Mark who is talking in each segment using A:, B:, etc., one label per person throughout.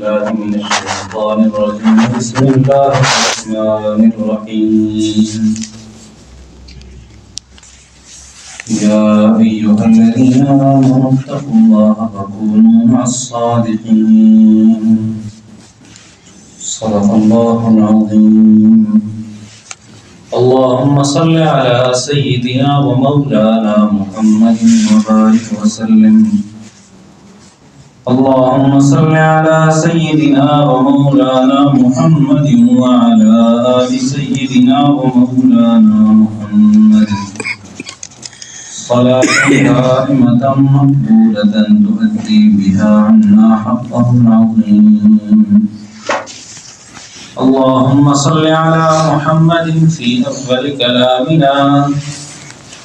A: بالله من الشيطان الرجيم. بسم الله الرحمن الرحيم. يا أيها الذين آمنوا اتقوا الله وكونوا مع الصادقين. صدق الله العظيم. اللهم صل على سيدنا ومولانا محمد وبارك وسلم. اللهم صل على سيدنا ومولانا محمد وعلى آل سيدنا ومولانا محمد صلاة دائمة مقبولة تؤدي بها عنا حقه العظيم. اللهم صل على محمد في أفضل كلامنا.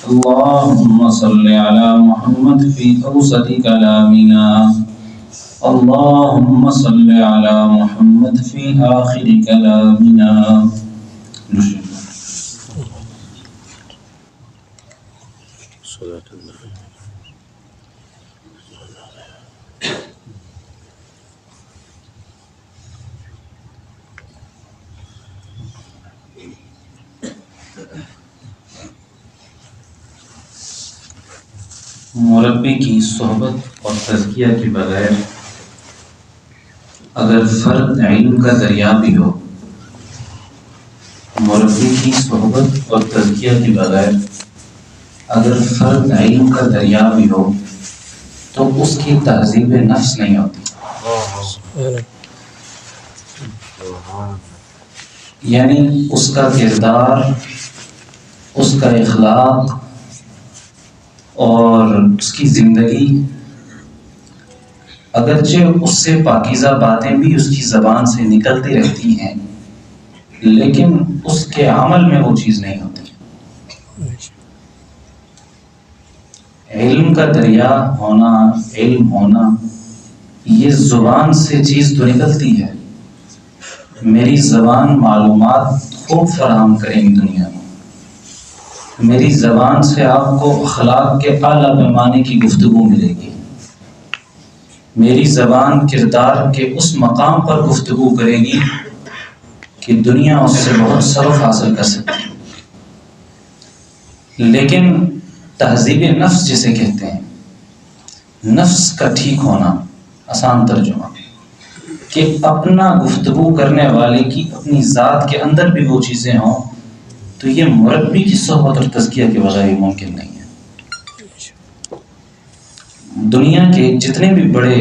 A: اللهم صل على محمد في أوسط كلامنا. اللهم صل على محمد في آخر كلامنا. مربی کی صحبت اور تزکیہ کے بغیر اگر فرد علم کا دریا بھی ہو، مربی کی صحبت اور تزکیہ کے بغیر اگر فرد علم کا دریا بھی ہو تو اس کی تہذیب نفس نہیں ہوتی. یعنی اس کا کردار، اس کا اخلاق اور اس کی زندگی، اگرچہ اس سے پاکیزہ باتیں بھی اس کی زبان سے نکلتی رہتی ہیں، لیکن اس کے عمل میں وہ چیز نہیں ہوتی. علم کا دریا ہونا، علم ہونا، یہ زبان سے چیز تو نکلتی ہے. میری زبان معلومات خوب فراہم کریں گی دنیا میں. میری زبان سے آپ کو اخلاق کے اعلیٰ پیمانے کی گفتگو ملے گی. میری زبان کردار کے اس مقام پر گفتگو کرے گی کہ دنیا اس سے بہت شرف حاصل کر سکتی ہے. لیکن تہذیب نفس جسے کہتے ہیں، نفس کا ٹھیک ہونا، آسان ترجمہ کہ اپنا گفتگو کرنے والے کی اپنی ذات کے اندر بھی وہ چیزیں ہوں، تو یہ مربی کی صحبت اور تزکیہ کے بغیر ممکن نہیں ہے. دنیا کے جتنے بھی بڑے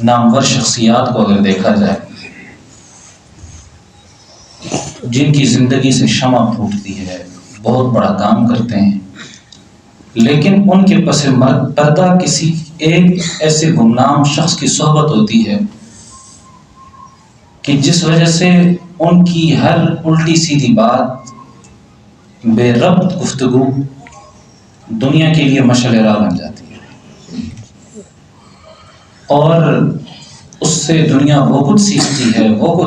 A: نامور شخصیات کو اگر دیکھا جائے، جن کی زندگی سے شمع پھوٹتی ہے، بہت بڑا کام کرتے ہیں، لیکن ان کے پس پردہ کسی ایک ایسے گمنام شخص کی صحبت ہوتی ہے کہ جس وجہ سے ان کی ہر الٹی سیدھی بات، بے ربط گفتگو دنیا کے لیے مشعل راہ بن جاتی ہے. اور اس سے دنیا وہ کچھ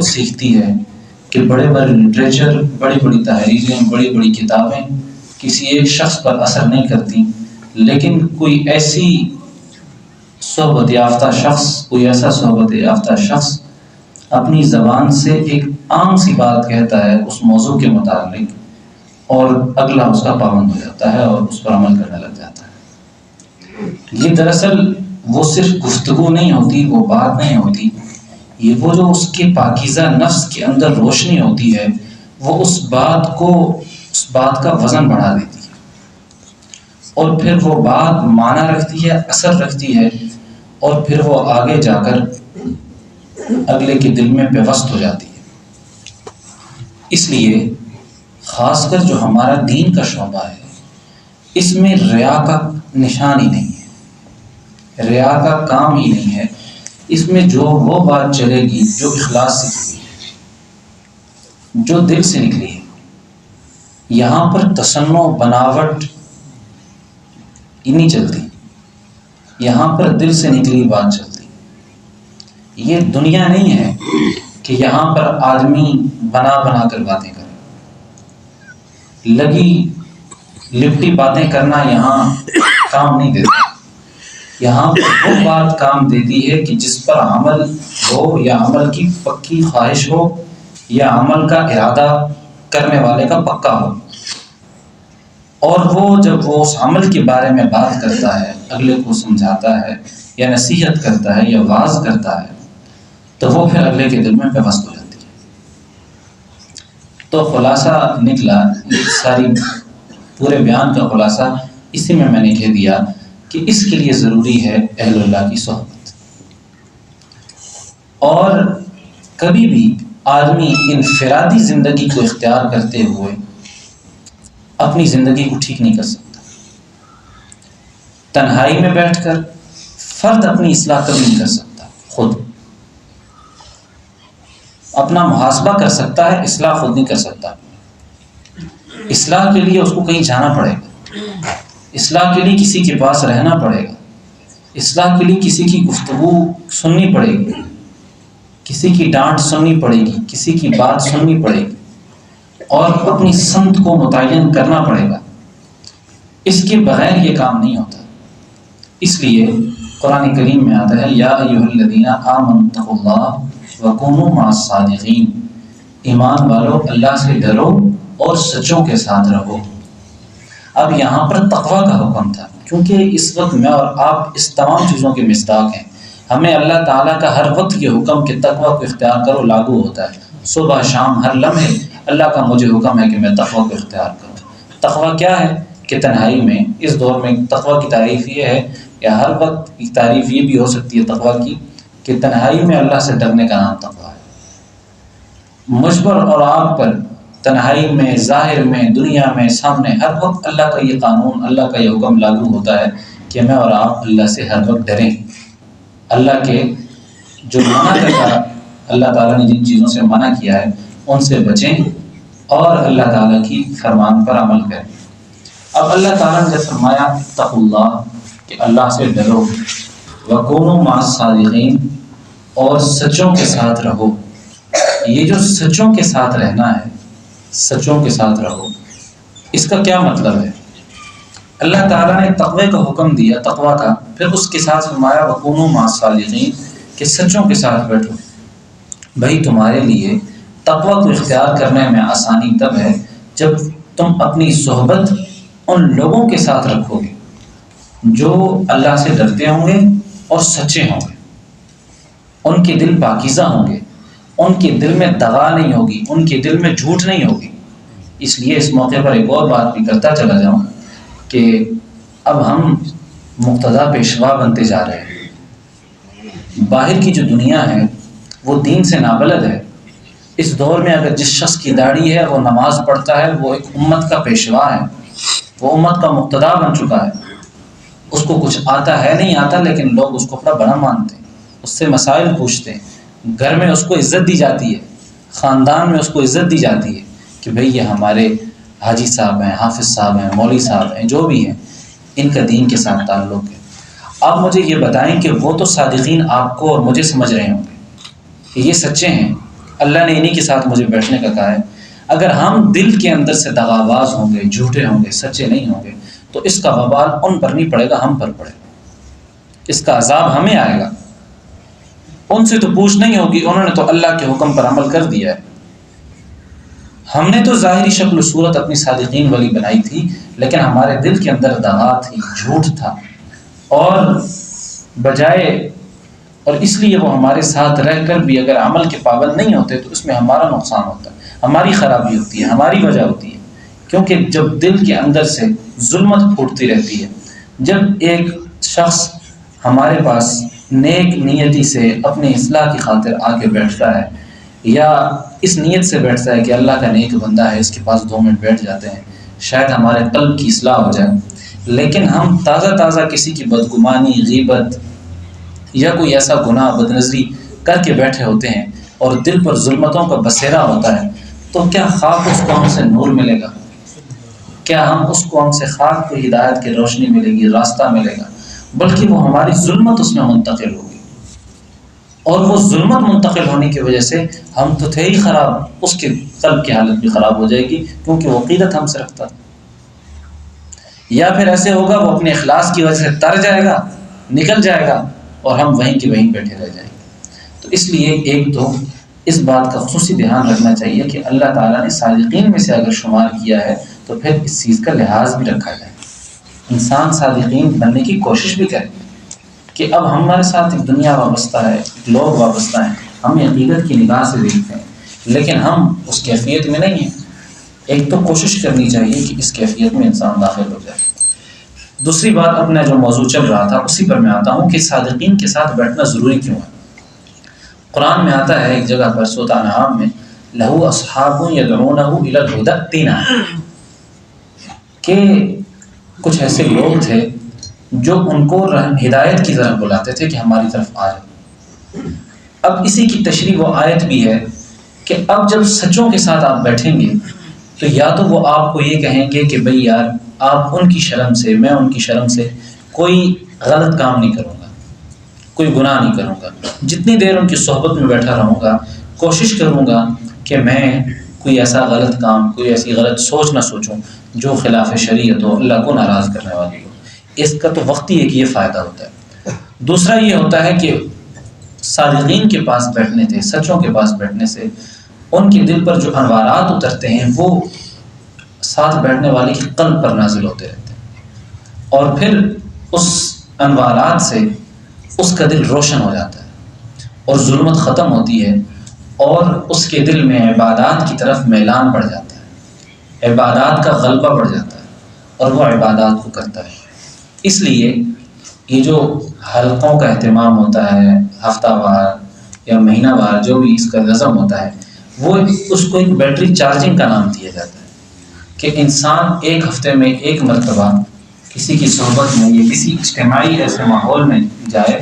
A: سیکھتی ہے کہ بڑے بڑے لٹریچر، بڑی بڑی تحریریں، بڑی بڑی کتابیں کسی ایک شخص پر اثر نہیں کرتی، لیکن کوئی ایسی صحبت یافتہ شخص اپنی زبان سے ایک عام سی بات کہتا ہے اس موضوع کے متعلق، اور اگلا اس کا پابند ہو جاتا ہے اور اس پر عمل کرنے لگ جاتا ہے. یہ دراصل وہ صرف گفتگو نہیں ہوتی، وہ بات نہیں ہوتی، یہ وہ جو اس کے پاکیزہ نفس کے اندر روشنی ہوتی ہے، وہ اس بات کا وزن بڑھا دیتی ہے، اور پھر وہ بات معنی رکھتی ہے، اثر رکھتی ہے، اور پھر وہ آگے جا کر اگلے کے دل میں پیوست ہو جاتی ہے. اس لیے خاص کر جو ہمارا دین کا شعبہ ہے، اس میں ریا کا نشان ہی نہیں ہے، ریا کا کام ہی نہیں ہے. اس میں جو وہ بات چلے گی جو اخلاص سے نکلی ہے، جو دل سے نکلی ہے. یہاں پر تصنع، بناوٹ نہیں چلتی، یہاں پر دل سے نکلی بات چلتی. یہ دنیا نہیں ہے کہ یہاں پر آدمی بنا کر باتیں کرے. لگی لپٹی باتیں کرنا یہاں کام نہیں دیتا. یہاں پر وہ بات کام دیتی ہے کہ جس پر عمل ہو یا عمل کی پکی خواہش ہو یا عمل کا ارادہ کرنے والے کا پکا ہو، اور وہ جب وہ اس عمل کے بارے میں بات کرتا ہے، اگلے کو سمجھاتا ہے یا نصیحت کرتا ہے یا واعظ کرتا ہے، تو وہ پھر اگلے کے دل میں پیوست ہو جاتی ہے۔ تو خلاصہ نکلا، یہ ساری پورے بیان کا خلاصہ اسی میں نے کہہ دیا کہ اس کے لیے ضروری ہے اہل اللہ کی صحبت۔ اور کبھی بھی آدمی انفرادی زندگی کو اختیار کرتے ہوئے اپنی زندگی کو ٹھیک نہیں کر سکتا۔ تنہائی میں بیٹھ کر فرد اپنی اصلاح کبھی نہیں کر سکتا، خود اپنا محاسبہ کر سکتا ہے، اصلاح خود نہیں کر سکتا۔ اصلاح کے لیے اس کو کہیں جانا پڑے گا، اصلاح کے لیے کسی کے پاس رہنا پڑے گا، اصلاح کے لیے کسی کی گفتگو سننی پڑے گی، کسی کی ڈانٹ سننی پڑے گی، کسی کی بات سننی پڑے گی، اور اپنی سمت کو متعین کرنا پڑے گا۔ اس کے بغیر یہ کام نہیں ہوتا۔ اس لیے قرآن کریم میں آتا ہے یا ایھا الذین آمنوا اتقوا اللہ وکونوا مع الصادقین، ایمان والو اللہ سے ڈرو اور سچوں کے ساتھ رہو۔ اب یہاں پر تقویٰ کا حکم تھا، کیونکہ اس وقت میں اور آپ اس تمام چیزوں کے مصداق ہیں۔ ہمیں اللہ تعالیٰ کا ہر وقت یہ حکم کہ تقویٰ کو اختیار کرو لاگو ہوتا ہے، صبح شام ہر لمحے اللہ کا مجھے حکم ہے کہ میں تقویٰ کو اختیار کروں۔ تقویٰ کیا ہے کہ تنہائی میں، اس دور میں تقویٰ کی تعریف یہ ہے، یا ہر وقت کی تعریف یہ بھی ہو سکتی ہے تقویٰ کی، کہ تنہائی میں اللہ سے ڈرنے کا نام تقویٰ ہے۔ مجھ پر اور آپ پر تنہائی میں، ظاہر میں، دنیا میں، سامنے ہر وقت اللہ کا یہ قانون، اللہ کا یہ حکم لاگو ہوتا ہے کہ میں اور آپ اللہ سے ہر وقت ڈریں، اللہ کے جو منع کرتا، اللہ تعالیٰ نے جن چیزوں سے منع کیا ہے ان سے بچیں اور اللہ تعالیٰ کی فرمان پر عمل کریں۔ اب اللہ تعالیٰ نے فرمایا اتقوا اللہ، کہ اللہ سے ڈرو، وکونوا مع الصادقین، اور سچوں کے ساتھ رہو۔ یہ جو سچوں کے ساتھ رہنا ہے، سچوں کے ساتھ رہو، اس کا کیا مطلب ہے؟ اللہ تعالیٰ نے تقوی کا حکم دیا، تقوی کا، پھر اس کے ساتھ فرمایا وکونوا مع الصادقین، کہ سچوں کے ساتھ بیٹھو۔ بھائی تمہارے لیے تقوی کو اختیار کرنے میں آسانی تب ہے جب تم اپنی صحبت ان لوگوں کے ساتھ رکھو گے جو اللہ سے ڈرتے ہوں گے اور سچے ہوں گے، ان کے دل پاکیزہ ہوں گے، ان کے دل میں دغا نہیں ہوگی، ان کے دل میں جھوٹ نہیں ہوگی۔ اس لیے اس موقع پر ایک اور بات بھی کرتا چلا جاؤں کہ اب ہم مقتدیٰ پیشوا بنتے جا رہے ہیں۔ باہر کی جو دنیا ہے وہ دین سے نابلد ہے۔ اس دور میں اگر جس شخص کی داڑھی ہے وہ نماز پڑھتا ہے، وہ ایک امت کا پیشوا ہے، وہ امت کا مقتدیٰ بن چکا ہے۔ اس کو کچھ آتا ہے نہیں آتا، لیکن لوگ اس کو اپنا بڑا مانتے ہیں، اس سے مسائل پوچھتے ہیں، گھر میں اس کو عزت دی جاتی ہے، خاندان میں اس کو عزت دی جاتی ہے کہ بھئی یہ ہمارے حاجی صاحب ہیں، حافظ صاحب ہیں، مولوی صاحب ہیں، جو بھی ہیں، ان کا دین کے ساتھ تعلق ہے۔ آپ مجھے یہ بتائیں کہ وہ تو صادقین آپ کو اور مجھے سمجھ رہے ہوں گے کہ یہ سچے ہیں، اللہ نے انہی کے ساتھ مجھے بیٹھنے کا کہا ہے۔ اگر ہم دل کے اندر سے دغاباز ہوں گے، جھوٹے ہوں گے، سچے نہیں ہوں گے، تو اس کا وبال ان پر نہیں پڑے گا، ہم پر پڑے گا، اس کا عذاب ہمیں آئے گا۔ ان سے تو پوچھ نہیں ہوگی، انہوں نے تو اللہ کے حکم پر عمل کر دیا ہے۔ ہم نے تو ظاہری شکل و صورت اپنی صادقین والی بنائی تھی، لیکن ہمارے دل کے اندر دغا تھی، جھوٹ تھا، اور بجائے، اور اس لیے وہ ہمارے ساتھ رہ کر بھی اگر عمل کے پابند نہیں ہوتے تو اس میں ہمارا نقصان ہوتا ہے، ہماری خرابی ہوتی ہے، ہماری وجہ ہوتی ہے۔ کیونکہ جب دل کے اندر سے ظلمت پھوٹتی رہتی ہے، جب ایک شخص ہمارے پاس نیک نیتی سے اپنی اصلاح کی خاطر آ کے بیٹھتا ہے، یا اس نیت سے بیٹھتا ہے کہ اللہ کا نیک بندہ ہے، اس کے پاس 2 منٹ بیٹھ جاتے ہیں، شاید ہمارے قلب کی اصلاح ہو جائے، لیکن ہم تازہ تازہ کسی کی بدگمانی، غیبت یا کوئی ایسا گناہ، بدنظری کر کے بیٹھے ہوتے ہیں اور دل پر ظلمتوں کا بسیرا ہوتا ہے، تو کیا خواہ اس کو ہم سے نور ملے گا؟ کیا اس کو ہم سے خواہ کو ہدایت کی روشنی ملے گی، راستہ ملے گا؟ بلکہ وہ ہماری ظلمت اس میں منتقل ہوگی، اور وہ ظلمت منتقل ہونے کی وجہ سے ہم تو تھے ہی خراب، اس کے قلب کی حالت بھی خراب ہو جائے گی، کیونکہ وہ عقیدت ہم سے رکھتا تھا۔ یا پھر ایسے ہوگا وہ اپنے اخلاص کی وجہ سے تر جائے گا، نکل جائے گا اور ہم وہیں کے وہیں بیٹھے رہ جائیں گے۔ تو اس لیے ایک تو اس بات کا خصوصی دھیان رکھنا چاہیے کہ اللہ تعالیٰ نے صادقین میں سے اگر شمار کیا ہے تو پھر اس چیز کا لحاظ بھی رکھا جائے، انسان صادقین بننے کی کوشش بھی کرے کہ اب ہمارے ساتھ ایک دنیا وابستہ ہے، ایک لوگ وابستہ ہیں، ہم حقیقت کی نگاہ سے دیکھتے ہیں لیکن ہم اس کیفیت میں نہیں ہیں۔ ایک تو کوشش کرنی چاہیے کہ اس کیفیت میں انسان داخل ہو جائے۔ دوسری بات، اپنا جو موضوع چل رہا تھا اسی پر میں آتا ہوں کہ صادقین کے ساتھ بیٹھنا ضروری کیوں ہے۔ قرآن میں آتا ہے ایک جگہ پر سورۃ انعام میں لہو اصحاب یدعونہ الی الہدی ائتنا، کہ کچھ ایسے لوگ تھے جو ان کو ہدایت کی طرف بلاتے تھے کہ ہماری طرف آ جائے۔ اب اسی کی تشریح وہ آیت بھی ہے کہ اب جب سچوں کے ساتھ آپ بیٹھیں گے تو یا تو وہ آپ کو یہ کہیں گے کہ بھئی یار آپ ان کی شرم سے، میں ان کی شرم سے کوئی غلط کام نہیں کروں گا، کوئی گناہ نہیں کروں گا، جتنی دیر ان کی صحبت میں بیٹھا رہوں گا کوشش کروں گا کہ میں کوئی ایسا غلط کام، کوئی ایسی غلط سوچ نہ سوچوں جو خلاف شریعت ہو، اللہ کو ناراض کرنے والی ہو۔ اس کا تو وقتی ایک یہ فائدہ ہوتا ہے۔ دوسرا یہ ہوتا ہے کہ صادقین کے پاس بیٹھنے سے، سچوں کے پاس بیٹھنے سے ان کے دل پر جو انوارات اترتے ہیں وہ ساتھ بیٹھنے والے کے قلب پر نازل ہوتے رہتے ہیں، اور پھر اس انوارات سے اس کا دل روشن ہو جاتا ہے اور ظلمت ختم ہوتی ہے، اور اس کے دل میں عبادات کی طرف میلان بڑھ جاتا ہے، عبادات کا غلبہ بڑھ جاتا ہے اور وہ عبادات کو کرتا ہے۔ اس لیے یہ جو حلقوں کا اہتمام ہوتا ہے ہفتہ وار یا مہینہ وار، جو بھی اس کا نظم ہوتا ہے، وہ اس کو ایک بیٹری چارجنگ کا نام دیا جاتا ہے کہ انسان ایک ہفتے میں ایک مرتبہ کسی کی صحبت میں یا کسی اجتماعی ایسے ماحول میں جائے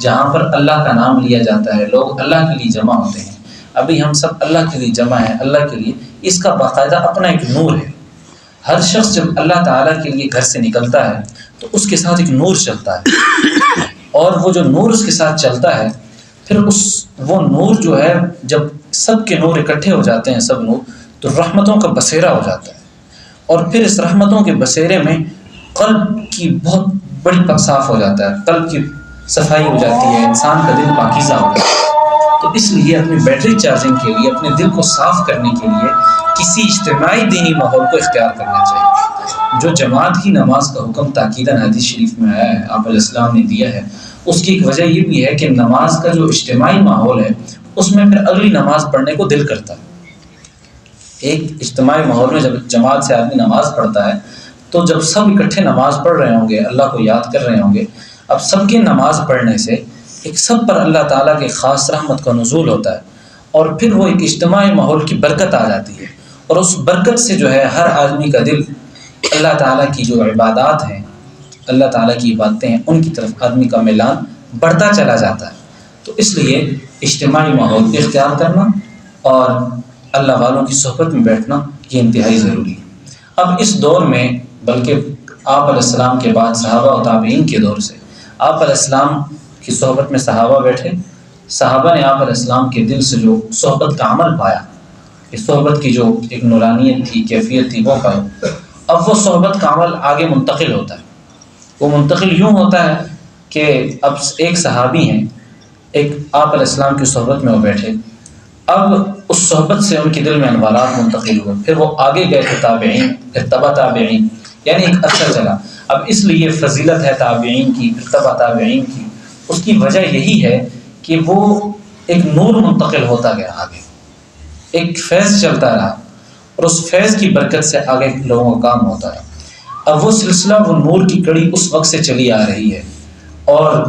A: جہاں پر اللہ کا نام لیا جاتا ہے، لوگ اللہ کے لیے جمع ہوتے ہیں۔ ابھی ہم سب اللہ کے لیے جمع ہیں، اللہ کے لیے، اس کا باقاعدہ اپنا ایک نور ہے۔ ہر شخص جب اللہ تعالیٰ کے لیے گھر سے نکلتا ہے تو اس کے ساتھ ایک نور چلتا ہے، اور وہ جو نور اس کے ساتھ چلتا ہے پھر وہ نور جو ہے جب سب کے نور اکٹھے ہو جاتے ہیں، سب نور، تو رحمتوں کا بسیرا ہو جاتا ہے، اور پھر اس رحمتوں کے بسیرے میں قلب کی بہت بڑی صاف ہو جاتا ہے، قلب کی صفائی ہو جاتی ہے، انسان کا دل پاکیزہ ہو جاتا ہے۔ تو اس لیے اپنی بیٹری چارجنگ کے لیے، اپنے دل کو صاف کرنے کے لیے کسی اجتماعی دینی ماحول کو اختیار کرنا چاہیے۔ جو جماعت کی نماز کا حکم تاکیداً حدیث شریف میں آیا ہے، آپ علیہ السلام نے دیا ہے، اس کی ایک وجہ یہ بھی ہے کہ نماز کا جو اجتماعی ماحول ہے اس میں پھر اگلی نماز پڑھنے کو دل کرتا ہے۔ ایک اجتماعی ماحول میں جب جماعت سے آدمی نماز پڑھتا ہے تو جب سب اکٹھے نماز پڑھ رہے ہوں گے، اللہ کو یاد کر رہے ہوں گے، اب سب کی نماز پڑھنے سے ایک سب پر اللہ تعالیٰ کی خاص رحمت کا نزول ہوتا ہے، اور پھر وہ ایک اجتماعی ماحول کی برکت آ جاتی ہے، اور اس برکت سے جو ہے ہر آدمی کا دل اللہ تعالیٰ کی جو عبادات ہیں، اللہ تعالیٰ کی عبادتیں ہیں، ان کی طرف آدمی کا میلان بڑھتا چلا جاتا ہے۔ تو اس لیے اجتماعی ماحول اختیار کرنا اور اللہ والوں کی صحبت میں بیٹھنا یہ انتہائی ضروری ہے۔ اب اس دور میں، بلکہ آپ علیہ السلام کے بعد صحابہ و تابعین کے دور سے، آپ علیہ السلام کی صحبت میں صحابہ بیٹھے، صحابہ نے آپ علیہ السلام کے دل سے جو صحبت کا عمل پایا، اس صحبت کی جو ایک نورانیت تھی، کیفیت تھی، وہ پائی۔ اب وہ صحبت کا عمل آگے منتقل ہوتا ہے۔ وہ منتقل یوں ہوتا ہے کہ اب ایک صحابی ہیں، ایک آپ علیہ السلام کی صحبت میں وہ بیٹھے، اب اس صحبت سے ان کے دل میں انوارات منتقل ہوئے، پھر وہ آگے گئے تو تابعین، پھر تبع تابعین، یعنی ایک عرصہ چلا۔ اب اس لیے فضیلت ہے تابعین کی، پھر تبع تابعین کی، اس کی وجہ یہی ہے کہ وہ ایک نور منتقل ہوتا گیا آگے، ایک فیض چلتا رہا، اور اس فیض کی برکت سے آگے لوگوں کا کام ہوتا رہا۔ اب وہ سلسلہ، وہ نور کی کڑی اس وقت سے چلی آ رہی ہے، اور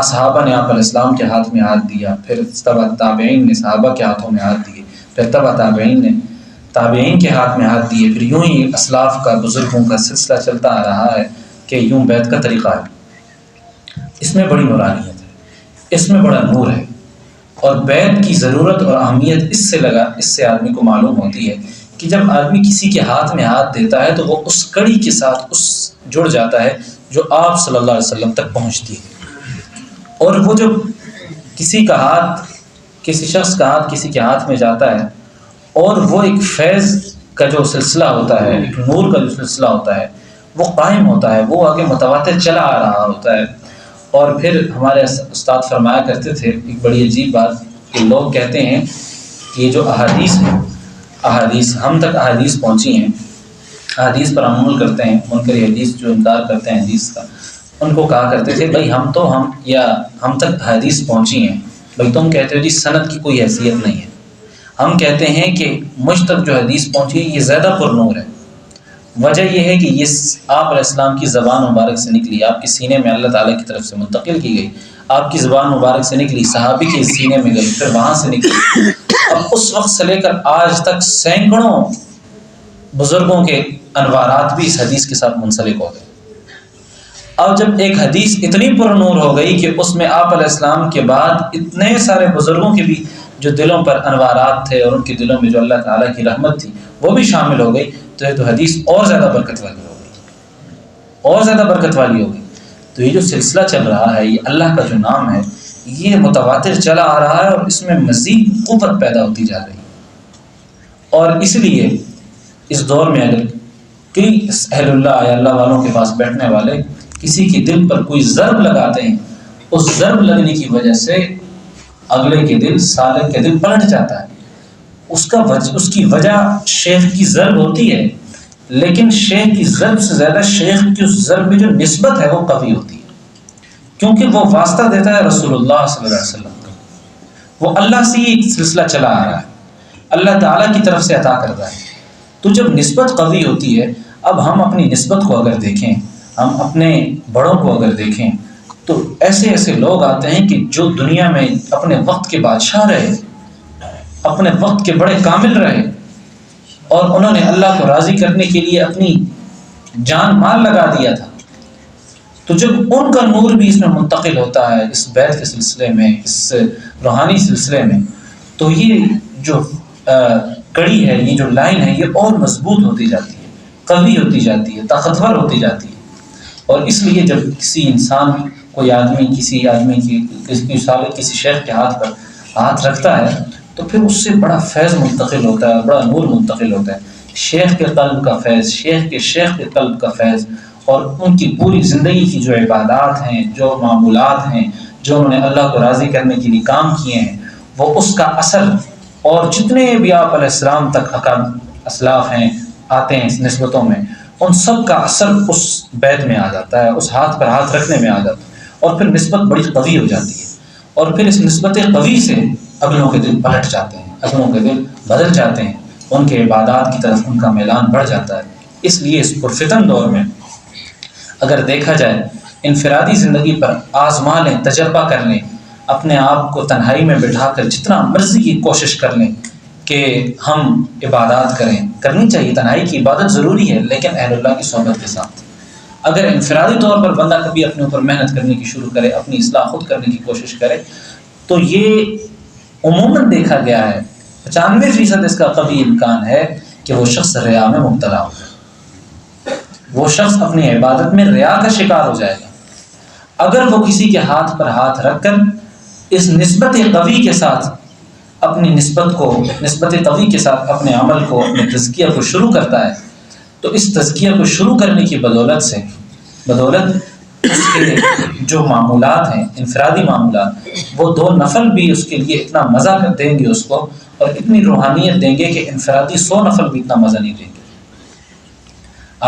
A: صحابہ نے آپ علیہ السلام کے ہاتھ میں ہاتھ دیا، پھر تبع تابعین نے صحابہ کے ہاتھوں میں ہاتھ دیے، پھر تبع تابعین نے تابعین کے ہاتھ میں ہاتھ دیے، پھر یوں ہی اسلاف کا، بزرگوں کا سلسلہ چلتا آ رہا ہے کہ یوں بیعت کا طریقہ ہے۔ اس میں بڑی نورانیت ہے، اس میں بڑا نور ہے، اور بیعت کی ضرورت اور اہمیت اس سے آدمی کو معلوم ہوتی ہے کہ جب آدمی کسی کے ہاتھ میں ہاتھ دیتا ہے تو وہ اس کڑی کے ساتھ جڑ جاتا ہے جو آپ صلی اللہ علیہ وسلم تک پہنچتی ہے، اور وہ جب کسی شخص کا ہاتھ کسی کے ہاتھ میں جاتا ہے، اور وہ ایک فیض کا جو سلسلہ ہوتا ہے، ایک نور کا جو سلسلہ ہوتا ہے، وہ قائم ہوتا ہے، وہ آگے متواتر چلا آ رہا ہوتا ہے، اور پھر ہمارے استاد فرمایا کرتے تھے ایک بڑی عجیب بات کہ لوگ کہتے ہیں کہ یہ جو احادیث ہیں، احادیث ہم تک احادیث پہنچی ہیں، احادیث پر عمل کرتے ہیں، منکر حدیث جو انکار کرتے ہیں حدیث کا، ان کو کہا کرتے تھے بھائی ہم تک حدیث پہنچی ہیں، بھائی تم کہتے ہو جی سند کی کوئی حیثیت نہیں ہے، ہم کہتے ہیں کہ مجھ تک جو حدیث پہنچی ہے یہ زیادہ پر نور ہے۔ وجہ یہ ہے کہ یہ آپ علیہ السلام کی زبان مبارک سے نکلی، آپ کے سینے میں اللہ تعالیٰ کی طرف سے منتقل کی گئی، آپ کی زبان مبارک سے نکلی، صحابی کے سینے میں گئی، پھر وہاں سے نکلی، اب اس وقت سے لے کر آج تک سینکڑوں بزرگوں کے انوارات بھی اس حدیث کے ساتھ منسلک ہو گئے۔ اب جب ایک حدیث اتنی پر نور ہو گئی کہ اس میں آپ علیہ السلام کے بعد اتنے سارے بزرگوں کے بھی جو دلوں پر انوارات تھے اور ان کے دلوں میں جو اللہ تعالیٰ کی رحمت تھی وہ بھی شامل ہو گئی، تو یہ تو حدیث اور زیادہ برکت والی ہو گئی، اور زیادہ برکت والی ہو گئی۔ تو یہ جو سلسلہ چل رہا ہے، یہ اللہ کا جو نام ہے یہ متواتر چلا آ رہا ہے اور اس میں مزید قوت پیدا ہوتی جا رہی ہے۔ اور اس لیے اس دور میں اگر کئی اہل اللہ یا اللہ والوں کے پاس بیٹھنے والے کسی کے دل پر کوئی ضرب لگاتے ہیں، اس ضرب لگنے کی وجہ سے اگلے کے دل، سالک کے دل پلٹ جاتا ہے۔ اس کی وجہ شیخ کی ضرب ہوتی ہے، لیکن شیخ کی ضرب سے زیادہ شیخ کی اس ضرب میں جو نسبت ہے وہ قوی ہوتی ہے، کیونکہ وہ واسطہ دیتا ہے رسول اللہ صلی اللہ علیہ وسلم کا، وہ اللہ سے ہی سلسلہ چلا آ رہا ہے، اللہ تعالیٰ کی طرف سے عطا کرتا ہے۔ تو جب نسبت قوی ہوتی ہے، اب ہم اپنی نسبت کو اگر دیکھیں، ہم اپنے بڑوں کو اگر دیکھیں، تو ایسے ایسے لوگ آتے ہیں کہ جو دنیا میں اپنے وقت کے بادشاہ رہے، اپنے وقت کے بڑے کامل رہے، اور انہوں نے اللہ کو راضی کرنے کے لیے اپنی جان مال لگا دیا تھا۔ تو جب ان کا نور بھی اس میں منتقل ہوتا ہے، اس بیت کے سلسلے میں، اس روحانی سلسلے میں، تو یہ جو کڑی ہے، یہ جو لائن ہے، یہ اور مضبوط ہوتی جاتی ہے، قوی ہوتی جاتی ہے، طاقتور ہوتی جاتی ہے۔ اور اس لیے جب کسی انسان کوئی آدمی کسی شیخ کے ہاتھ پر ہاتھ رکھتا ہے تو پھر اس سے بڑا فیض منتقل ہوتا ہے، بڑا نور منتقل ہوتا ہے، شیخ کے قلب کا فیض، شیخ کے قلب کا فیض، اور ان کی پوری زندگی کی جو عبادات ہیں، جو معمولات ہیں، جو انہوں نے اللہ کو راضی کرنے کے لیے کام کیے ہیں، وہ اس کا اثر، اور جتنے بھی آپ علیہ السلام تک اسلاف ہیں آتے ہیں اس نسبتوں میں، ان سب کا اثر اس بیت میں آ جاتا ہے، اس ہاتھ پر ہاتھ رکھنے میں آ جاتا ہے، اور پھر نسبت بڑی قوی ہو جاتی ہے، اور پھر اس نسبت قوی سے اگلوں کے دل پلٹ جاتے ہیں، اگلوں کے دل بدل جاتے ہیں، ان کے عبادات کی طرف ان کا میلان بڑھ جاتا ہے۔ اس لیے اس پرفتن دور میں اگر دیکھا جائے، انفرادی زندگی پر آزما لیں، تجربہ کر لیں، اپنے آپ کو تنہائی میں بٹھا کر جتنا مرضی کی کوشش کر لیں کہ ہم عبادات کرنی چاہیے، تنہائی کی عبادت ضروری ہے، لیکن اہل اللہ کی صحبت کے ساتھ۔ اگر انفرادی طور پر بندہ کبھی اپنے اوپر محنت کرنے کی شروع کرے، اپنی اصلاح خود کرنے کی کوشش کرے، تو یہ عموماً دیکھا گیا ہے 95% اس کا قوی امکان ہے کہ وہ شخص ریا میں مبتلا ہو جائے، وہ شخص اپنی عبادت میں ریا کا شکار ہو جائے گا۔ اگر وہ کسی کے ہاتھ پر ہاتھ رکھ کر اس نسبت قوی کے ساتھ اپنی نسبت قوی کے ساتھ اپنے عمل کو، اپنے تزکیہ کو شروع کرتا ہے، تو اس تزکیہ کو شروع کرنے کی بدولت اس کے جو معمولات ہیں، انفرادی معمولات، وہ 2 نفل بھی اس کے لیے اتنا مزہ دیں گے اس کو، اور اتنی روحانیت دیں گے کہ انفرادی 100 نفل بھی اتنا مزہ نہیں دیں گے۔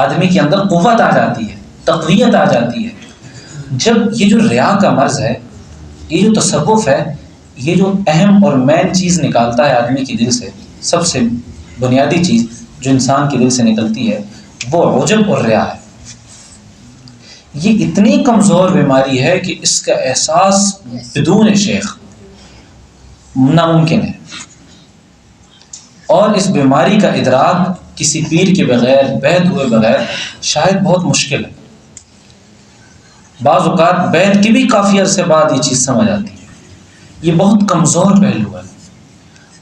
A: آدمی کے اندر قوت آ جاتی ہے، تقویت آ جاتی ہے۔ جب یہ جو ریا کا مرض ہے، یہ جو تصوف ہے، یہ جو اہم اور مین چیز نکالتا ہے آدمی کے دل سے، سب سے بنیادی چیز جو انسان کے دل سے نکلتی ہے، وہ عجب اور ریا ہے۔ یہ اتنی کمزور بیماری ہے کہ اس کا احساس بدون شیخ ناممکن ہے، اور اس بیماری کا ادراک کسی پیر کے بغیر، بیعت ہوئے بغیر شاید بہت مشکل ہے۔ بعض اوقات بیعت کے بھی کافی عرصے بعد یہ چیز سمجھ آتی ہے۔ یہ بہت کمزور پہلو ہے۔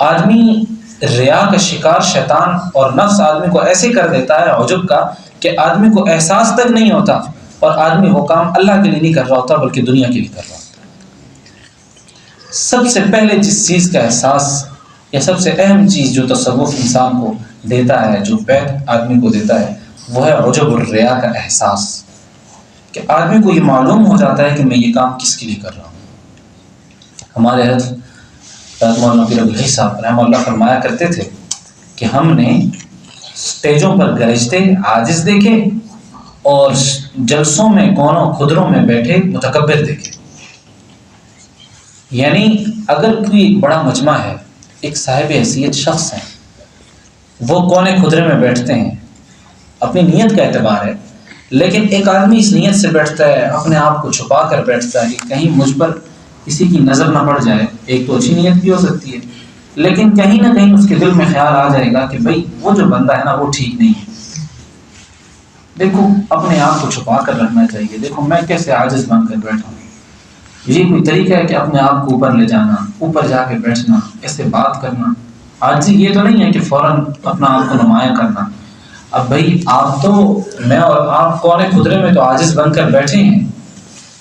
A: آدمی ریا کا شکار شیطان اور نفس آدمی کو ایسے کر دیتا ہے عجب کا کہ آدمی کو احساس تک نہیں ہوتا، اور آدمی وہ کام اللہ کے لیے نہیں کر رہا ہوتا بلکہ دنیا کے لیے کر رہا ہوتا ہے۔ سب سے پہلے جس چیز کا احساس، یا سب سے اہم چیز جو تصوف انسان کو دیتا ہے، جو بیعت آدمی کو دیتا ہے، وہ ہے عجب الریا کا احساس، کہ آدمی کو یہ معلوم ہو جاتا ہے کہ میں یہ کام کس کے لیے کر رہا ہوں۔ ہمارے حضرت مولانا پیر عبدالحی صاحب رحمہ اللہ فرمایا کرتے تھے کہ ہم نے اسٹیجوں پر گرجتے عاجز دیکھے اور جلسوں میں کونوں خدروں میں بیٹھے متکبر دیکھے۔ یعنی اگر کوئی بڑا مجمع ہے، ایک صاحب حیثیت شخص ہیں، وہ کونے خدرے میں بیٹھتے ہیں، اپنی نیت کا اعتبار ہے، لیکن ایک آدمی اس نیت سے بیٹھتا ہے، اپنے آپ کو چھپا کر بیٹھتا ہے کہ کہیں مجھ پر کسی کی نظر نہ پڑ جائے۔ ایک تو اچھی نیت بھی ہو سکتی ہے، لیکن کہیں نہ کہیں اس کے دل میں خیال آ جائے گا کہ بھئی وہ جو بندہ ہے نا وہ ٹھیک نہیں ہے۔ دیکھو اپنے آپ کو چھپا کر رکھنا چاہیے۔ دیکھو میں کیسے عاجز بن کر بیٹھا ہوں، یہ کوئی طریقہ ہے کہ اپنے آپ کو اوپر لے جانا، اوپر جا کے بیٹھنا، ایسے بات کرنا؟ عاجزی یہ تو نہیں ہے کہ فوراً اپنا آپ کو نمایاں کرنا۔ اب بھائی آپ تو، میں اور آپ کونے خدرے میں تو عاجز بن کر بیٹھے ہیں،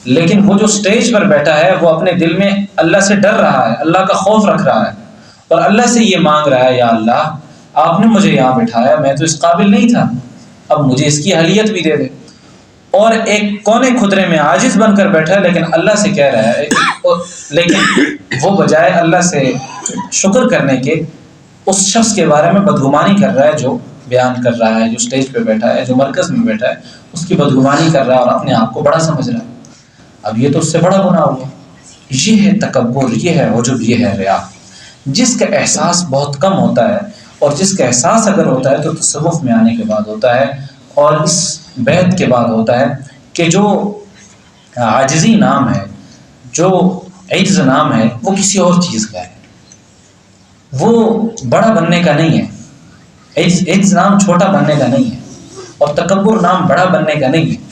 A: لیکن وہ جو سٹیج پر بیٹھا ہے وہ اپنے دل میں اللہ سے ڈر رہا ہے، اللہ کا خوف رکھ رہا ہے، اور اللہ سے یہ مانگ رہا ہے، یا اللہ آپ نے مجھے یہاں بٹھایا، میں تو اس قابل نہیں تھا، اب مجھے اس کی اہلیت بھی دے دے۔ اور ایک کونے خدرے میں عاجز بن کر بیٹھا ہے، لیکن اللہ سے کہہ رہا ہے، لیکن وہ بجائے اللہ سے شکر کرنے کے اس شخص کے بارے میں بدگمانی کر رہا ہے جو بیان کر رہا ہے، جو سٹیج پہ بیٹھا ہے، جو مرکز میں بیٹھا ہے، اس کی بدگمانی کر رہا ہے اور اپنے آپ کو بڑا سمجھ رہا ہے۔ اب یہ تو اس سے بڑا گناہ ہوا۔ یہ ہے تکبر، یہ ہے عجب، یہ ہے ریا، جس کا احساس بہت کم ہوتا ہے، اور جس کا احساس اگر ہوتا ہے تو تصوف میں آنے کے بعد ہوتا ہے، اور اس بیعت کے بعد ہوتا ہے کہ جو عاجزی نام ہے، جو عجز نام ہے، وہ کسی اور چیز کا ہے، وہ بڑا بننے کا نہیں ہے۔ عجز نام چھوٹا بننے کا نہیں ہے، اور تکبر نام بڑا بننے کا نہیں ہے۔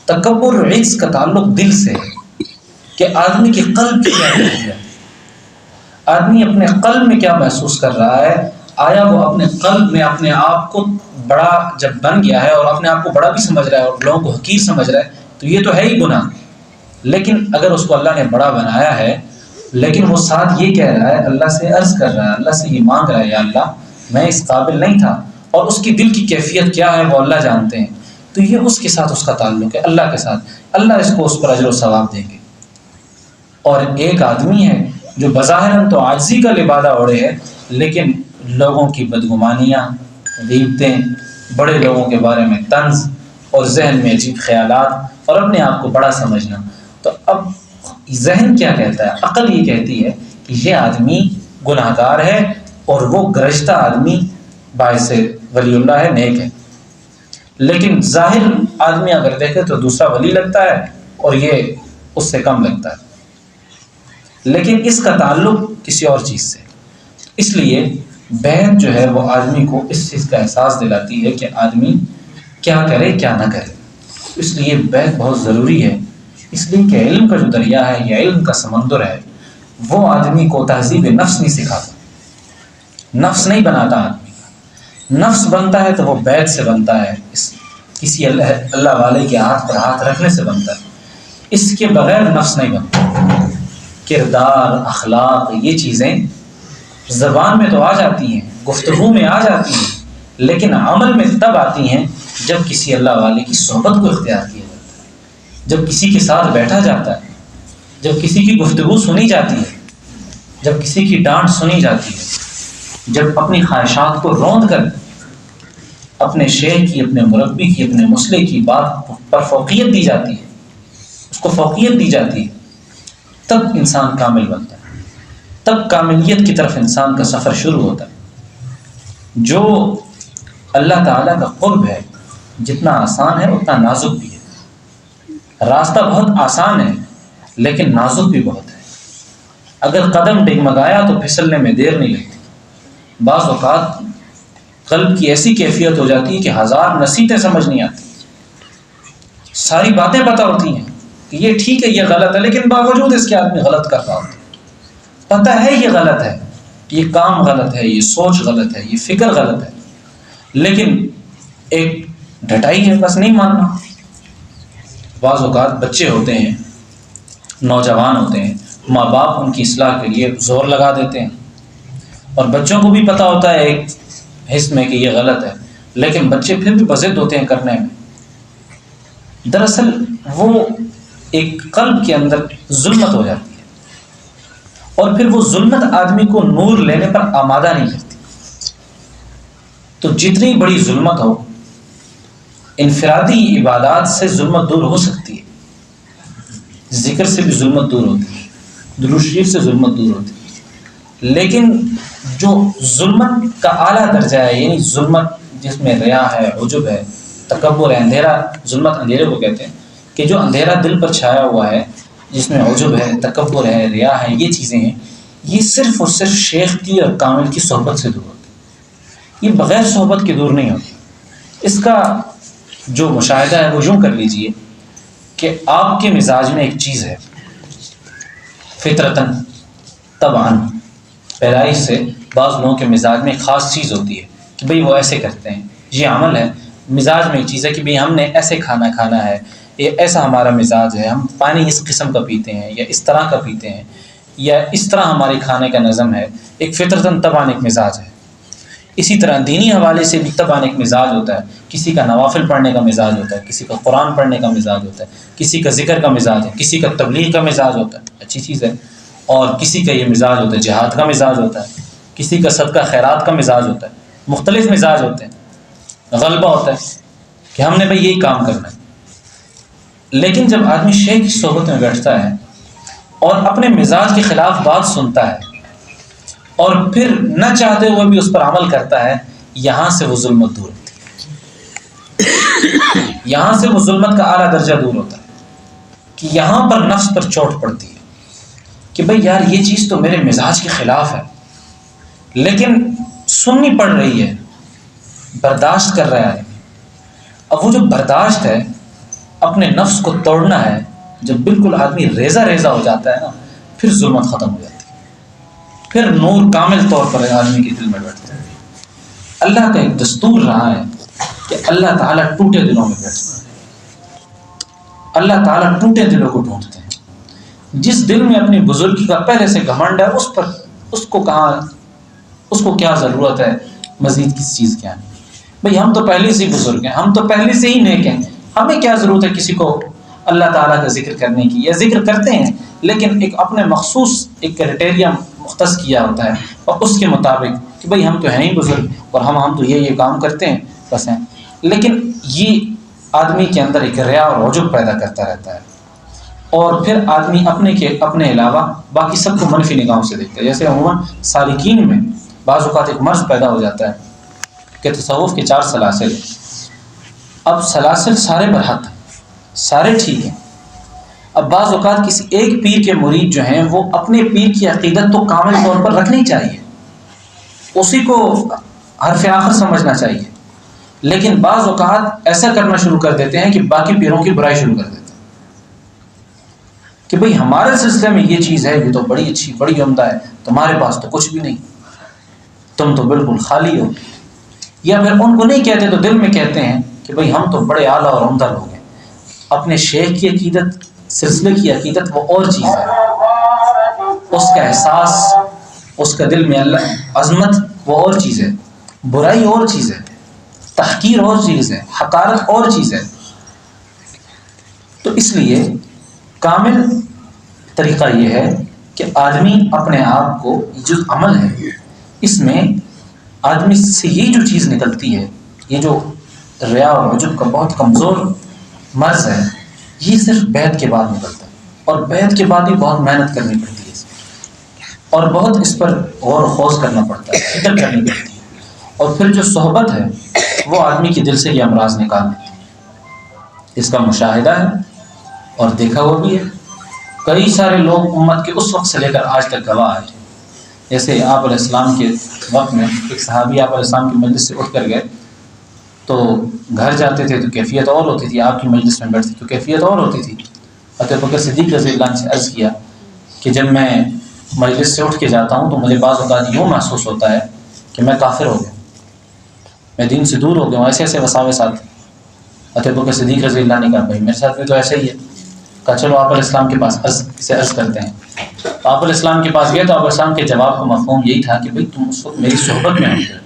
A: تکبر اور عجز کا تعلق دل سے ہے، کہ آدمی کے قلب کی کیا کیفیت ہے، آدمی اپنے قلب میں کیا محسوس کر رہا ہے۔ آیا وہ اپنے قلب میں اپنے آپ کو بڑا جب بن گیا ہے اور اپنے آپ کو بڑا بھی سمجھ رہا ہے اور لوگوں کو حقیر سمجھ رہا ہے، تو یہ تو ہے ہی گناہ۔ لیکن اگر اس کو اللہ نے بڑا بنایا ہے، لیکن وہ ساتھ یہ کہہ رہا ہے، اللہ سے عرض کر رہا ہے، اللہ سے یہ مانگ رہا ہے، یا اللہ میں اس قابل نہیں تھا، اور اس کی دل کی کیفیت کیا ہے وہ اللہ جانتے ہیں، تو یہ اس کے ساتھ اس کا تعلق ہے، اللہ کے ساتھ، اللہ اس کو اس پر اجر و ثواب دیں گے۔ اور ایک آدمی ہے جو بظاہراً تو عاجزی کا لبادہ اوڑھے ہے، لیکن لوگوں کی بدگمانیاں، غیبتیں، بڑے لوگوں کے بارے میں طنز، اور ذہن میں عجیب خیالات، اور اپنے آپ کو بڑا سمجھنا۔ تو اب ذہن کیا کہتا ہے؟ عقل یہ کہتی ہے کہ یہ آدمی گناہ گار ہے، اور وہ گرجتا آدمی باعث ولی اللہ ہے، نیک ہے۔ لیکن ظاہر آدمی اگر دیکھے تو دوسرا ولی لگتا ہے، اور یہ اس سے کم لگتا ہے، لیکن اس کا تعلق کسی اور چیز سے۔ اس لیے بیعت جو ہے وہ آدمی کو اس چیز کا احساس دلاتی ہے کہ آدمی کیا کرے کیا نہ کرے۔ اس لیے بیعت بہت ضروری ہے، اس لیے کہ علم کا جو دریا ہے، یہ علم کا سمندر ہے، وہ آدمی کو تہذیب نفس نہیں سکھاتا، نفس نہیں بناتا آدمی کا۔ نفس بنتا ہے تو وہ بیعت سے بنتا ہے، کسی اللہ والے کے ہاتھ پر ہاتھ رکھنے سے بنتا ہے، اس کے بغیر نفس نہیں بنتا۔ کردار، اخلاق، یہ چیزیں زبان میں تو آ جاتی ہیں، گفتگو میں آ جاتی ہیں، لیکن عمل میں تب آتی ہیں جب کسی اللہ والے کی صحبت کو اختیار کیا جاتا ہے، جب کسی کے ساتھ بیٹھا جاتا ہے، جب کسی کی گفتگو سنی جاتی ہے، جب کسی کی ڈانٹ سنی جاتی ہے، جب اپنی خواہشات کو روند کر اپنے شیخ کی، اپنے مربی کی، اپنے مسلح کی بات پر فوقیت دی جاتی ہے، اس کو فوقیت دی جاتی ہے، تب انسان کامل بنتا ہے، تب کاملیت کی طرف انسان کا سفر شروع ہوتا ہے۔ جو اللہ تعالیٰ کا قرب ہے، جتنا آسان ہے اتنا نازک بھی ہے۔ راستہ بہت آسان ہے، لیکن نازک بھی بہت ہے۔ اگر قدم ڈگمگایا تو پھسلنے میں دیر نہیں لگتی۔ بعض اوقات قلب کی ایسی کیفیت ہو جاتی ہے کہ ہزار نصیحتیں سمجھ نہیں آتی، ساری باتیں پتہ ہوتی ہیں کہ یہ ٹھیک ہے، یہ غلط ہے، لیکن باوجود اس کے آدمی غلط کر رہا ہوتا ہے۔ پتہ ہے یہ غلط ہے، یہ کام غلط ہے، یہ سوچ غلط ہے، یہ فکر غلط ہے، لیکن ایک ڈٹائی ہے، بس نہیں ماننا۔ بعض اوقات بچے ہوتے ہیں، نوجوان ہوتے ہیں، ماں باپ ان کی اصلاح کے لیے زور لگا دیتے ہیں، اور بچوں کو بھی پتہ ہوتا ہے ایک حص میں کہ یہ غلط ہے، لیکن بچے پھر بھی بضد ہوتے ہیں کرنے میں۔ دراصل وہ ایک قلب کے اندر ظلمت ہو جاتی ہے، اور پھر وہ ظلمت آدمی کو نور لینے پر آمادہ نہیں کرتی۔ تو جتنی بڑی ظلمت ہو، انفرادی عبادات سے ظلمت دور ہو سکتی ہے، ذکر سے بھی ظلمت دور ہوتی ہے، درود شریف سے ظلمت دور ہوتی ہے، لیکن جو ظلمت کا اعلیٰ درجہ ہے، یعنی ظلمت جس میں ریا ہے، عجب ہے، تکبر ہے، اندھیرا، ظلمت اندھیرے کو کہتے ہیں کہ جو اندھیرا دل پر چھایا ہوا ہے، جس میں عجب ہے، تکبر ہے، ریا ہے، یہ چیزیں ہیں، یہ صرف اور صرف شیخ کی اور کامل کی صحبت سے دور ہوتی ہے، یہ بغیر صحبت کے دور نہیں ہوتی۔ اس کا جو مشاہدہ ہے وہ یوں کر لیجئے کہ آپ کے مزاج میں ایک چیز ہے، فطرتاً، طبعاً، پیدائش سے بعض لوگوں کے مزاج میں ایک خاص چیز ہوتی ہے کہ بھئی وہ ایسے کرتے ہیں، یہ عمل ہے، مزاج میں ایک چیز ہے کہ بھئی ہم نے ایسے کھانا کھانا ہے، یہ ایسا ہمارا مزاج ہے، ہم پانی اس قسم کا پیتے ہیں یا اس طرح کا پیتے ہیں یا اس طرح ہمارے کھانے کا نظم ہے، ایک فطرتاً طبعاً ایک مزاج ہے۔ اسی طرح دینی حوالے سے بھی طبعاً ایک مزاج ہوتا ہے، کسی کا نوافل پڑھنے کا مزاج ہوتا ہے، کسی کا قرآن پڑھنے کا مزاج ہوتا ہے، کسی کا ذکر کا مزاج ہے، کسی کا تبلیغ کا مزاج ہوتا ہے، اچھی چیز ہے، اور کسی کا یہ مزاج ہوتا ہے، جہاد کا مزاج ہوتا ہے، کسی کا صدقہ خیرات کا مزاج ہوتا ہے، مختلف مزاج ہوتے ہیں، غلبہ ہوتا ہے کہ ہم نے بھئی یہی کام کرنا ہے۔ لیکن جب آدمی شیخ کی صحبت میں بیٹھتا ہے اور اپنے مزاج کے خلاف بات سنتا ہے اور پھر نہ چاہتے ہوئے بھی اس پر عمل کرتا ہے، یہاں سے وہ ظلمت دور ہوتی ہے، یہاں سے وہ ظلمت کا اعلیٰ درجہ دور ہوتا ہے کہ یہاں پر نفس پر چوٹ پڑتی ہے کہ بھئی یار یہ چیز تو میرے مزاج کے خلاف ہے، لیکن سننی پڑ رہی ہے، برداشت کر رہا ہے۔ اب وہ جو برداشت ہے، اپنے نفس کو توڑنا ہے، جب بالکل آدمی ریزہ ریزہ ہو جاتا ہے نا، پھر ظلمت ختم ہو جاتی ہے، پھر نور کامل طور پر آدمی کے دل میں بیٹھتا ہے۔ اللہ کا ایک دستور رہا ہے کہ اللہ تعالیٰ ٹوٹے دلوں میں بیٹھتا ہے، اللہ تعالیٰ ٹوٹے دلوں کو ڈھونڈتے ہیں۔ جس دل میں اپنی بزرگی کا پہلے سے گھمنڈ ہے، اس کو کیا ضرورت ہے مزید کس چیز کی آنے؟ بھئی ہم تو پہلے سے ہی بزرگ ہیں، ہم تو پہلے سے ہی نیک ہیں، ہمیں کیا ضرورت ہے کسی کو اللہ تعالیٰ کا ذکر کرنے کی؟ یا ذکر کرتے ہیں لیکن ایک اپنے مخصوص ایک کرائٹیریا مختص کیا ہوتا ہے اور اس کے مطابق کہ بھئی ہم تو ہیں ہی بزرگ اور ہم تو یہ کام کرتے ہیں بس ہیں۔ لیکن یہ آدمی کے اندر ایک ریا اور عجب پیدا کرتا رہتا ہے، اور پھر آدمی اپنے علاوہ باقی سب کو منفی نگاہوں سے دیکھتا ہے۔ جیسے عموماً سالکین میں بعض اوقات ایک مرض پیدا ہو جاتا ہے کہ تصوف کے 4 سلاسل، اب سلاسل سارے برحق ہیں، سارے ٹھیک ہیں، اب بعض اوقات کسی ایک پیر کے مرید جو ہیں وہ اپنے پیر کی عقیدت تو کامل طور پر رکھنی چاہیے، اسی کو حرف آخر سمجھنا چاہیے، لیکن بعض اوقات ایسا کرنا شروع کر دیتے ہیں کہ باقی پیروں کی برائی شروع کر دیتے ہیں کہ بھئی ہمارے سلسلے میں یہ چیز ہے، یہ تو بڑی اچھی بڑی عمدہ ہے، تمہارے پاس تو کچھ بھی نہیں، تم تو بالکل خالی ہو۔ یا پھر ان کو نہیں کہتے تو دل میں کہتے ہیں کہ بھئی ہم تو بڑے اعلیٰ اور عمدہ لوگ ہیں۔ اپنے شیخ کی عقیدت، سلسلے کی عقیدت وہ اور چیز ہے، اس کا احساس، اس کا دل میں اللہ عظمت وہ اور چیز ہے، برائی اور چیز ہے، تحقیر اور چیز ہے، حقارت اور چیز ہے۔ تو اس لیے کامل طریقہ یہ ہے کہ آدمی اپنے آپ کو، جو عمل ہے اس میں آدمی سے یہ جو چیز نکلتی ہے، یہ جو ریا اور عجب کا بہت کمزور مرض ہے، یہ صرف بیعت کے بعد نکلتا ہے، اور بیعت کے بعد ہی بہت محنت کرنی پڑتی ہے اس میں، اور بہت اس پر غور و خوض کرنا پڑتا ہے، فکر کرنی پڑتی ہے، اور پھر جو صحبت ہے وہ آدمی کے دل سے یہ امراض نکال دیتی ہے۔ اس کا مشاہدہ ہے اور دیکھا ہوا بھی ہے، کئی سارے لوگ امت کے اس وقت سے لے کر آج تک گواہ ہیں۔ جیسے آپ علیہ السلام کے وقت میں ایک صحابی آپ علیہ السلام کی مجلس سے اٹھ کر گئے تو گھر جاتے تھے تو کیفیت اور ہوتی تھی، آپ کی مجلس میں بیٹھتے تو کیفیت اور ہوتی تھی۔ حضرت بکر صدیق رضی اللہ عنہ سے عرض کیا کہ جب میں مجلس سے اٹھ کے جاتا ہوں تو مجھے بعض اوقات یوں محسوس ہوتا ہے کہ میں کافر ہو گیا، میں دین سے دور ہو گیا ہوں، ایسے ایسے وساوس آتے۔ حضرت بکر صدیق رضی اللہ عنہ نے کہا بھائی میرے ساتھ بھی تو ایسا ہی ہے۔ کہا چلو آپ علیہ السلام کے پاس عرض کرتے ہیں۔ تو آپ علیہ السلام کے پاس گئے تو آپ علیہ السلام کے جواب کا مفہوم یہی تھا کہ بھئی تم اس وقت میری صحبت میں ہوتے،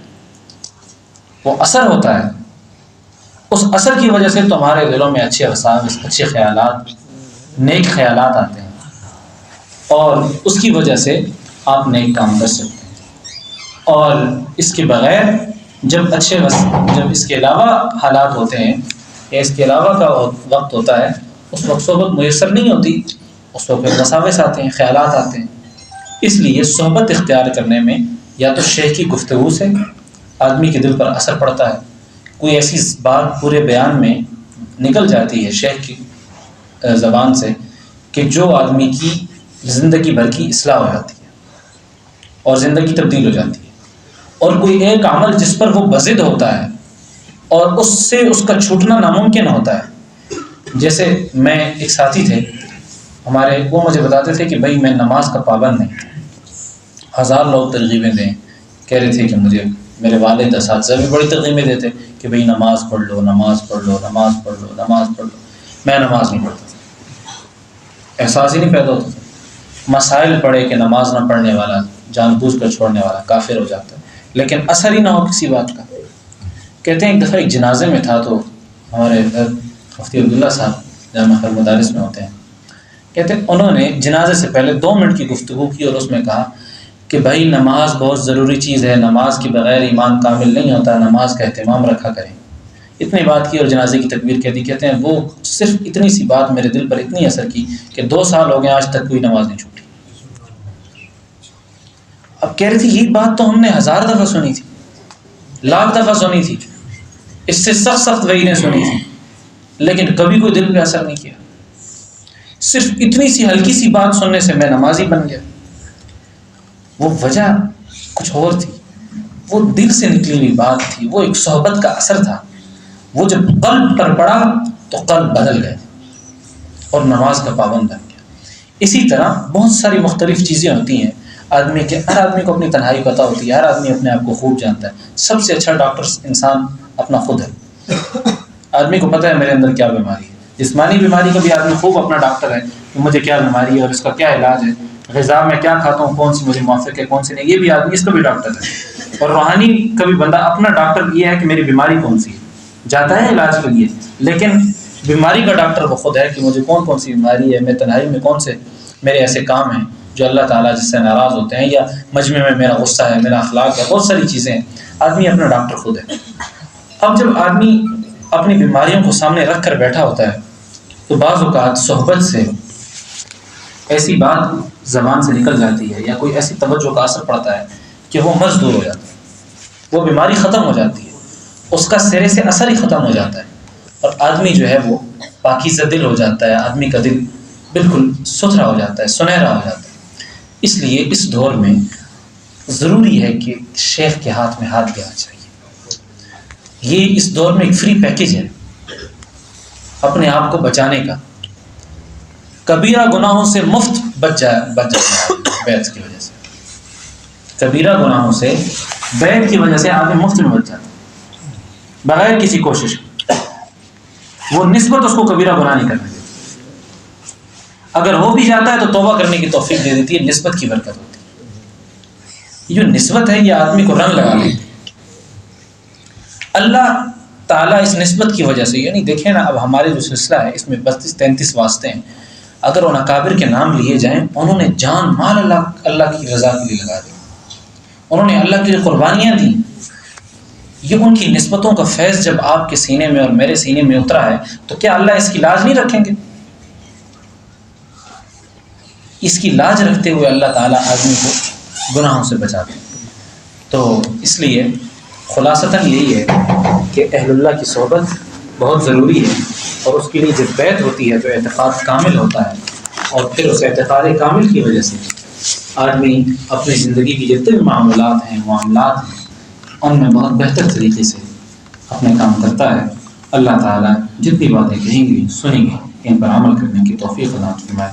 A: وہ اثر ہوتا ہے، اس اثر کی وجہ سے تمہارے دلوں میں اچھے وساوس، اچھے خیالات، نیک خیالات آتے ہیں، اور اس کی وجہ سے آپ نیک کام کر سکتے ہیں۔ اور اس کے بغیر جب اس کے علاوہ حالات ہوتے ہیں یا اس کے علاوہ کا وقت ہوتا ہے، اس وقت صحبت میسر نہیں ہوتی، اس وقت وساوس آتے ہیں، خیالات آتے ہیں۔ اس لیے صحبت اختیار کرنے میں یا تو شیخ کی گفتگو سے آدمی کے دل پر اثر پڑتا ہے، کوئی ایسی بات پورے بیان میں نکل جاتی ہے شیخ کی زبان سے کہ جو آدمی کی زندگی بھر کی اصلاح ہو جاتی ہے اور زندگی تبدیل ہو جاتی ہے، اور کوئی ایک عمل جس پر وہ بضد ہوتا ہے اور اس سے اس کا چھوٹنا ناممکن ہوتا ہے۔ جیسے میں ایک ساتھی تھے ہمارے، وہ مجھے بتاتے تھے کہ بھائی میں نماز کا پابند نہیں، ہزار لوگ ترغیبیں دیں، کہہ رہے تھے کہ مجھے میرے والد اساتذہ بھی بڑی ترغیبیں دیتے کہ بھئی نماز پڑھ لو، نماز پڑھ لو، نماز پڑھ لو، نماز پڑھ لو۔ میں نماز نہیں پڑھتا تھا، احساس ہی نہیں پیدا ہوتا تھا۔ مسائل پڑھے کہ نماز نہ پڑھنے والا، جان بوجھ کر چھوڑنے والا کافر ہو جاتا ہے، لیکن اثر ہی نہ ہو کسی بات کا۔ کہتے ہیں ایک دفعہ ایک جنازے میں تھا، تو ہمارے مفتی عبداللہ صاحب جامعہ خیر مدارس میں ہوتے ہیں، کہتے ہیں انہوں نے جنازے سے پہلے 2 منٹ کی گفتگو کی اور اس میں کہا کہ بھائی نماز بہت ضروری چیز ہے، نماز کے بغیر ایمان کامل نہیں ہوتا، نماز کا اہتمام رکھا کریں۔ اتنی بات کی اور جنازے کی تکبیر کہہ دی۔ کہتے ہیں وہ صرف اتنی سی بات میرے دل پر اتنی اثر کی کہ 2 سال ہو گئے آج تک کوئی نماز نہیں چھوٹی۔ اب کہہ رہی تھی یہ بات تو ہم نے 1000 دفعہ سنی تھی، لاکھ دفعہ سنی تھی، اس سے سخت سخت وعیدیں سنی تھی، لیکن کبھی کوئی دل پہ اثر نہیں کیا۔ صرف اتنی سی ہلکی سی بات سننے سے میں نمازی بن گیا۔ وہ وجہ کچھ اور تھی، وہ دل سے نکلی ہوئی بات تھی، وہ ایک صحبت کا اثر تھا۔ وہ جب قلب پر پڑا تو قلب بدل گئے اور نماز کا پابند بن گیا۔ اسی طرح بہت ساری مختلف چیزیں ہوتی ہیں آدمی کے، ہر آدمی کو اپنی تنہائی پتہ ہوتی ہے، ہر آدمی اپنے آپ کو خوب جانتا ہے۔ سب سے اچھا ڈاکٹر انسان اپنا خود ہے۔ آدمی کو پتہ ہے میرے اندر کیا بیماری ہے۔ جسمانی بیماری کا بھی آدمی خوب اپنا ڈاکٹر ہے کہ مجھے کیا بیماری ہے اور اس کا کیا علاج ہے، غذا میں کیا کھاتا ہوں، کون سی مجھے موافق ہے، کون سی نہیں، یہ بھی آدمی اس کا بھی ڈاکٹر ہے۔ اور روحانی کا بھی بندہ اپنا ڈاکٹر یہ ہے کہ میری بیماری کون سی ہے، جاتا ہے علاج کے لیے، لیکن بیماری کا ڈاکٹر وہ خود ہے کہ مجھے کون سی بیماری ہے، میں تنہائی میں کون سے میرے ایسے کام ہیں جو اللہ تعالیٰ جس سے ناراض ہوتے ہیں، یا مجمع میں میرا غصہ ہے، میرا اخلاق ہے، بہت ساری چیزیں ہیں۔ آدمی اپنا ڈاکٹر خود ہے۔ اب جب آدمی اپنی بیماریوں کو سامنے رکھ کر بیٹھا ہوتا ہے تو بعض اوقات صحبت سے ایسی بات زبان سے نکل جاتی ہے یا کوئی ایسی توجہ کا اثر پڑتا ہے کہ وہ مرض دور ہو جاتا ہے، وہ بیماری ختم ہو جاتی ہے، اس کا سرے سے اثر ہی ختم ہو جاتا ہے، اور آدمی جو ہے وہ پاکیزہ دل ہو جاتا ہے، آدمی کا دل بالکل ستھرا ہو جاتا ہے، سنہرا ہو جاتا ہے۔ اس لیے اس دور میں ضروری ہے کہ شیخ کے ہاتھ میں ہاتھ دینا چاہیے۔ یہ اس دور میں ایک فری پیکیج ہے اپنے آپ کو بچانے کا۔ کبیرہ گناہوں سے مفت بچ جاتا ہے بیعت کی وجہ سے، کبیرہ گناہوں سے بیعت کی وجہ سے آدمی مفت میں بچ جاتا ہے بغیر کسی کوشش کے۔ وہ نسبت اس کو کبیرہ گناہ نہیں کرنے دیتی، اگر ہو بھی جاتا ہے تو توبہ کرنے کی توفیق دے دیتی ہے، نسبت کی برکت ہوتی ہے۔ یہ جو نسبت ہے یہ آدمی کو رنگ لگا دیتی ہے۔ اللہ تعالیٰ اس نسبت کی وجہ سے، یعنی دیکھیں نا، اب ہمارے جو سلسلہ ہے اس میں 32-33 واسطے ہیں، اگر ان اکابر کے نام لیے جائیں، انہوں نے جان مال اللہ کی رضا کے لیے لگا دی، انہوں نے اللہ کے لیے قربانیاں دی۔ یہ ان کی نسبتوں کا فیض جب آپ کے سینے میں اور میرے سینے میں اترا ہے تو کیا اللہ اس کی لاج نہیں رکھیں گے؟ اس کی لاج رکھتے ہوئے اللہ تعالیٰ آدمی کو گناہوں سے بچاتے ہیں۔ تو اس لیے خلاصتاً یہی ہے کہ اہل اللہ کی صحبت بہت ضروری ہے، اور اس کے لیے جب بیعت ہوتی ہے تو اعتقاد کامل ہوتا ہے، اور پھر اس اعتقاد کامل کی وجہ سے آدمی اپنی زندگی کی جتنے بھی معاملات ہیں، ان میں بہت بہتر طریقے سے اپنے کام کرتا ہے۔ اللہ تعالیٰ جتنی باتیں کہیں گی سنیں گے ان پر عمل کرنے کی توفیق عطا فرمائے۔